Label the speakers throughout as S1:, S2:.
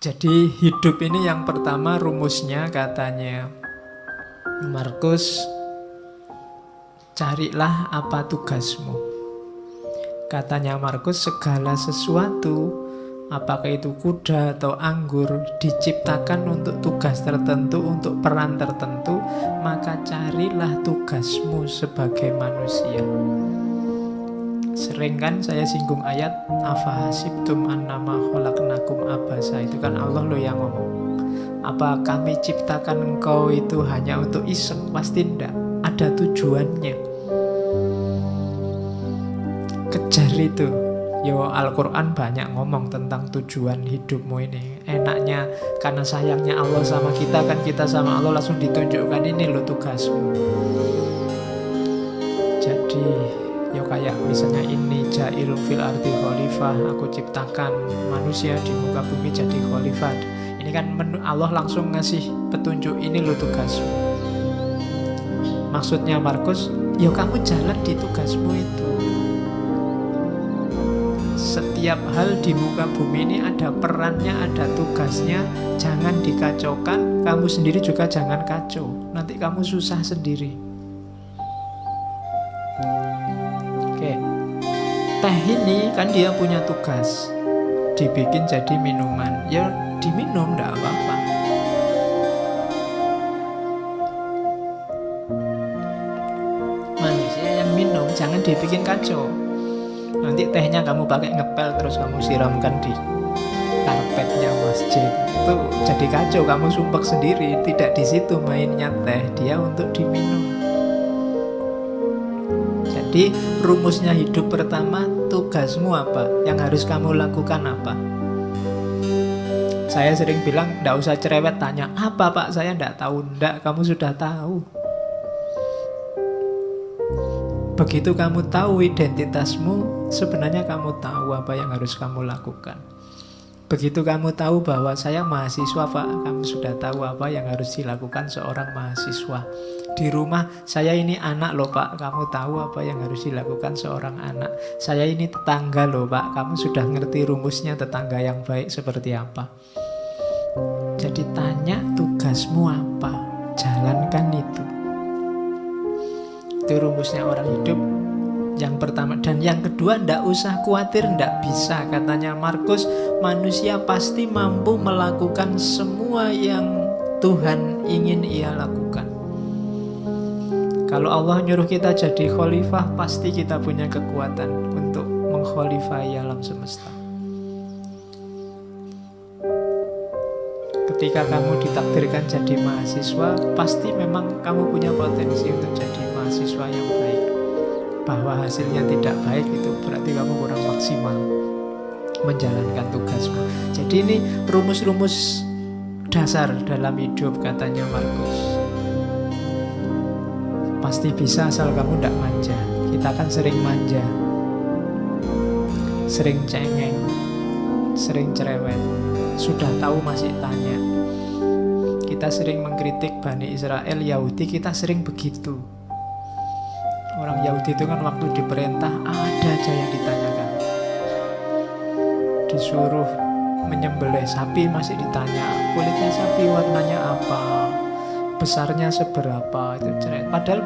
S1: Jadi hidup ini yang pertama rumusnya katanya Markus, carilah apa tugasmu. Katanya Markus, segala sesuatu, apakah itu kuda atau anggur, diciptakan untuk tugas tertentu, untuk peran tertentu, maka carilah tugasmu sebagai manusia. Sering kan saya singgung ayat afahasibtum annama khalaqnakum abasa. Itu kan Allah loh yang ngomong. Apa kami ciptakan engkau itu hanya untuk iseng? Pasti enggak, ada tujuannya. Kejar itu. Yo, Al-Quran banyak ngomong tentang tujuan hidupmu ini. Enaknya karena sayangnya Allah sama kita, kan kita sama Allah langsung ditunjukkan, ini loh tugasmu. Jadi yo kayak misalnya ini ja'il fil ardi khalifah, aku ciptakan manusia di muka bumi jadi khalifah. Ini kan Allah langsung ngasih petunjuk, ini loh tugasmu. Maksudnya Markus, yo kamu jalan di tugasmu itu. Setiap hal di muka bumi ini ada perannya, ada tugasnya. Jangan dikacaukan, kamu sendiri juga jangan kacau. Nanti kamu susah sendiri. Oke. Teh ini kan dia punya tugas, dibikin jadi minuman. Ya diminum, enggak apa-apa. Manusia yang minum jangan dibikin kacau. Nanti tehnya kamu pakai ngepel terus kamu siramkan di karpetnya masjid, itu jadi kacau, kamu sumpek sendiri. Tidak di situ mainnya teh, dia untuk diminum. Jadi rumusnya hidup pertama, tugasmu apa? Yang harus kamu lakukan apa? Saya sering bilang, nggak usah cerewet tanya, apa Pak? Saya nggak tahu. Nggak, kamu sudah tahu. Begitu kamu tahu identitasmu, sebenarnya kamu tahu apa yang harus kamu lakukan. Begitu kamu tahu bahwa saya mahasiswa Pak, kamu sudah tahu apa yang harus dilakukan seorang mahasiswa. Di rumah, saya ini anak loh Pak, kamu tahu apa yang harus dilakukan seorang anak. Saya ini tetangga loh Pak, kamu sudah ngerti rumusnya tetangga yang baik seperti apa. Jadi tanya tugasmu apa, jalankan itu. Itu rumusnya orang hidup yang pertama. Dan yang kedua, ndak usah khawatir, ndak bisa. Katanya Markus, manusia pasti mampu melakukan semua yang Tuhan ingin ia lakukan. Kalau Allah nyuruh kita jadi khalifah, pasti kita punya kekuatan untuk mengkhalifahi alam semesta. Ketika kamu ditakdirkan jadi mahasiswa, pasti memang kamu punya potensi untuk jadi mahasiswa yang baik. Bahwa hasilnya tidak baik, itu berarti kamu kurang maksimal menjalankan tugasmu. Jadi ini rumus-rumus dasar dalam hidup, katanya Markus. Pasti bisa asal kamu tidak manja. Kita kan sering manja, sering cengeng, sering cerewet. Sudah tahu masih tanya. Kita sering mengkritik Bani Israel, Yahudi, kita sering begitu. Orang Yahudi itu kan waktu diperintah ada aja yang ditanyakan. Disuruh menyembelih sapi masih ditanya, kulitnya sapi warnanya apa, besarnya seberapa, itu cerewet. Padahal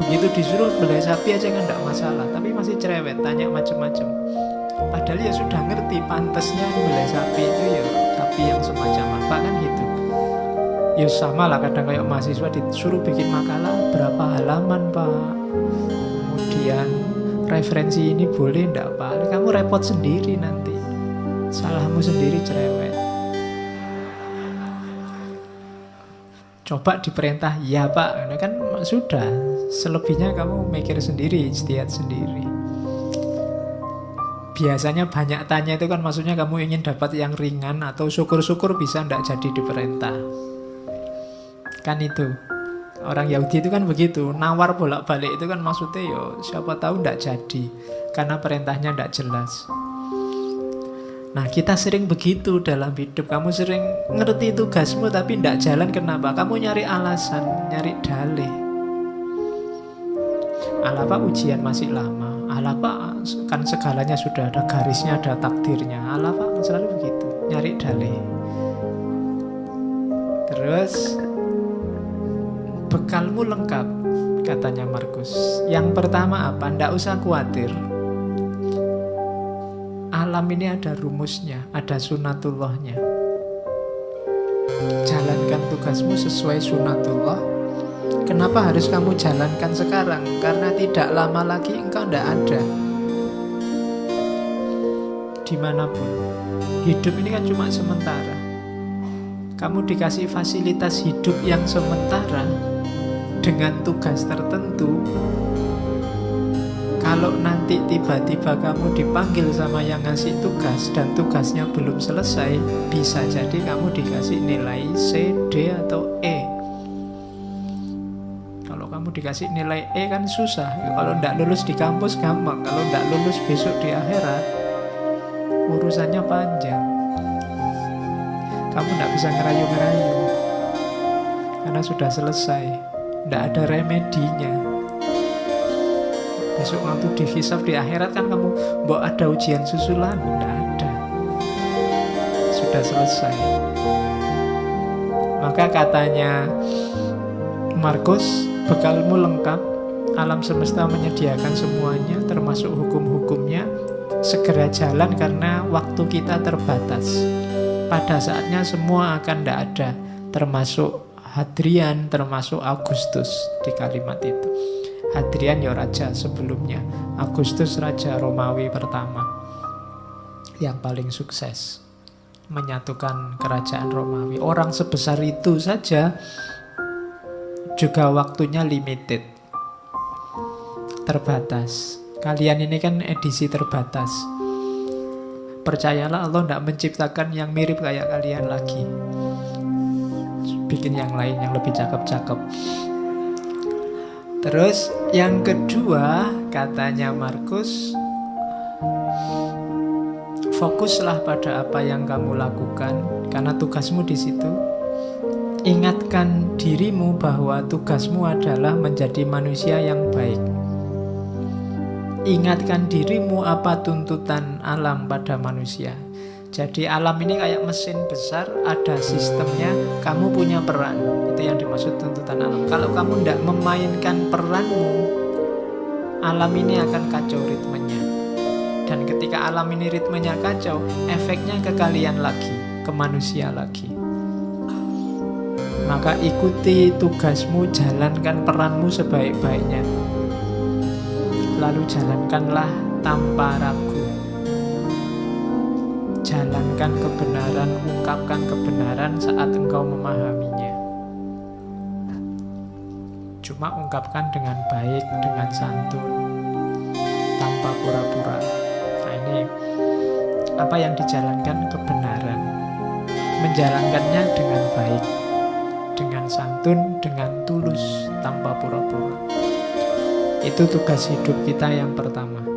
S1: begitu disuruh beli sapi aja kan tidak masalah, tapi masih cerewet, tanya macam-macam. Padahal ya sudah ngerti pantasnya beli sapi itu ya sapi yang semacam apa, kan gitu. Ya sama lah, kadang kayak mahasiswa disuruh bikin makalah berapa halaman Pak, kemudian referensi ini boleh enggak Pak, kamu repot sendiri nanti, salahmu sendiri, cerewet. Coba diperintah ya Pak, kan sudah, selebihnya kamu mikir sendiri, ijtihad sendiri. Biasanya banyak tanya itu kan maksudnya kamu ingin dapat yang ringan, atau syukur-syukur bisa enggak jadi diperintah. Kan itu orang Yahudi itu kan begitu, nawar bolak-balik itu kan maksudnya yo siapa tahu ndak jadi karena perintahnya ndak jelas. Nah kita sering begitu dalam hidup. Kamu sering ngerti tugasmu tapi ndak jalan, kenapa? Kamu nyari alasan, nyari dalih. Alah Pak, ujian masih lama. Alah Pak, kan segalanya sudah ada garisnya, ada takdirnya. Alah Pak, selalu begitu, nyari dalih. Terus bekalmu lengkap, katanya Markus. Yang pertama apa? Nggak usah khawatir. Alam ini ada rumusnya, ada sunatullahnya. Jalankan tugasmu sesuai sunatullah. Kenapa harus kamu jalankan sekarang? Karena tidak lama lagi engkau tidak ada. Dimanapun. Hidup ini kan cuma sementara. Kamu dikasih fasilitas hidup yang sementara dengan tugas tertentu. Kalau nanti tiba-tiba kamu dipanggil sama yang ngasih tugas dan tugasnya belum selesai, bisa jadi kamu dikasih nilai C, D, atau E. Kalau kamu dikasih nilai E kan susah. Kalau tidak lulus di kampus gampang. Kalau tidak lulus besok di akhirat, urusannya panjang. Kamu tidak bisa ngerayu-ngerayu karena sudah selesai. Tidak ada remedinya. Besok waktu dihisab di akhirat kan kamu mbok ada ujian susulan. Tidak ada. Sudah selesai. Maka katanya Markus, bekalmu lengkap. Alam semesta menyediakan semuanya, termasuk hukum-hukumnya. Segera jalan karena waktu kita terbatas. Pada saatnya semua akan tidak ada, termasuk Hadrian, termasuk Augustus di kalimat itu. Hadrian ya raja sebelumnya, Augustus raja Romawi pertama yang paling sukses menyatukan kerajaan Romawi. Orang sebesar itu saja juga waktunya limited, terbatas. Kalian ini kan edisi terbatas. Percayalah, Allah tidak menciptakan yang mirip kayak kalian lagi. Bikin yang lain yang lebih cakep-cakep. Terus yang kedua, katanya Markus, fokuslah pada apa yang kamu lakukan karena tugasmu di situ. Ingatkan dirimu bahwa tugasmu adalah menjadi manusia yang baik. Ingatkan dirimu apa tuntutan alam pada manusia. Jadi alam ini kayak mesin besar, ada sistemnya, kamu punya peran. Itu yang dimaksud tuntutan alam. Kalau kamu tidak memainkan peranmu, alam ini akan kacau ritmenya. Dan ketika alam ini ritmenya kacau, efeknya ke kalian lagi, ke manusia lagi. Maka ikuti tugasmu, jalankan peranmu sebaik-baiknya. Lalu jalankanlah tanpa ragu. Jalankan kebenaran, ungkapkan kebenaran saat engkau memahaminya. Cuma ungkapkan dengan baik, dengan santun, tanpa pura-pura. Nah ini apa yang dijalankan kebenaran. Menjalankannya dengan baik, dengan santun, dengan tulus, tanpa pura-pura. Itu tugas hidup kita yang pertama.